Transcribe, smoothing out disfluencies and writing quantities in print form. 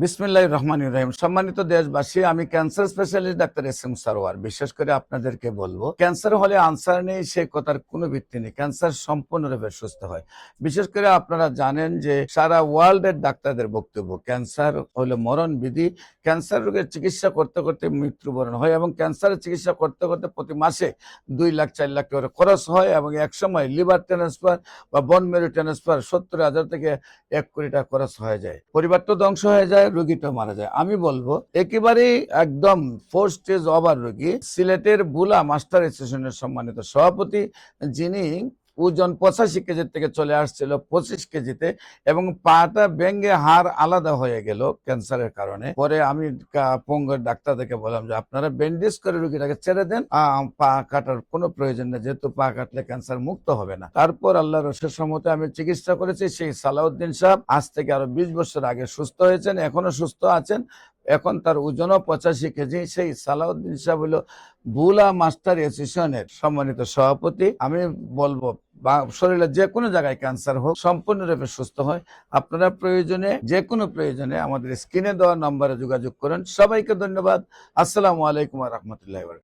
বিসমিল্লাহির রহমানির রহিম। সম্মানিত দেশবাসী, আমি cancer specialist doctor S M Sarwar. বিশেষ করে আপনাদেরকে বলবো, ক্যান্সার হলে আনসার নেই সে কথার কোনো ভিত্তি নেই। ক্যান্সার সম্পূর্ণরূপে সুস্থ হয়। বিশেষ করে আপনারা জানেন যে সারা ওয়ার্ল্ডের ডাক্তারদের বক্তব্য ক্যান্সার হলো মরণ বিধি। ক্যান্সার রোগের চিকিৎসা করতে করতে মৃত্যুবরণ হয় এবং ক্যান্সারের চিকিৎসা করতে করতে প্রতি মাসে 2 লাখ 4 লাখ করে খরচ হয় এবং একসময় লিভার ট্রান্সফার বা বোন ম্যারো ট্রান্সফার 70,000 থেকে 1 কোটি টাকা খরচ হয়ে যায়। পরিবার তো ধ্বংস হয়ে যায়, রোগীটা মারা যায়। আমি বলবো একেবারেই একদম 4 স্টেজ ওভার রোগী সিলেটের বুলা মাস্টার অ্যাসোসিয়েশনের সম্মানিত সভাপতি, যিনি ওজন 85 কেজি থেকে চলে আসছিল 25 কেজিতে এবং পাটা ভেঙে হাড় আলাদা হয়ে গেল ক্যান্সারের কারণে। পরে আমি পঙ্গুর ডাক্তারদেরকে বললাম যে আপনারা ব্যান্ডেজ করে রোগীটাকে ছেড়ে দেন, পা কাটার কোনো প্রয়োজন নেই, যেহেতু পা কাটলে ক্যান্সার মুক্ত হবে না। তারপর আল্লাহর অশেষ রহমতে আমি চিকিৎসা করেছি। সেই সালাউদ্দিন সাহেব আজ থেকে আরো 20 বছর আগে সুস্থ হয়েছেন, এখনো সুস্থ আছেন। এখন তার ওজনও 85 কেজি। সেই সালাউদ্দিন সাহেব হলো বুলা মাস্টার অ্যাসোসিয়েশনের সম্মানিত সভাপতি। আমি বলবো বা শরীরের যে কোনো জায়গায় ক্যান্সার হোক সম্পূর্ণরূপে সুস্থ হয়। আপনারা প্রয়োজনে যে কোনো প্রয়োজনে আমাদের স্ক্রিনে দেওয়া নম্বরে যোগাযোগ করেন। সবাইকে ধন্যবাদ। আসসালামু আলাইকুম ওয়া রাহমাতুল্লাহি ওয়া বারাকাতুহু।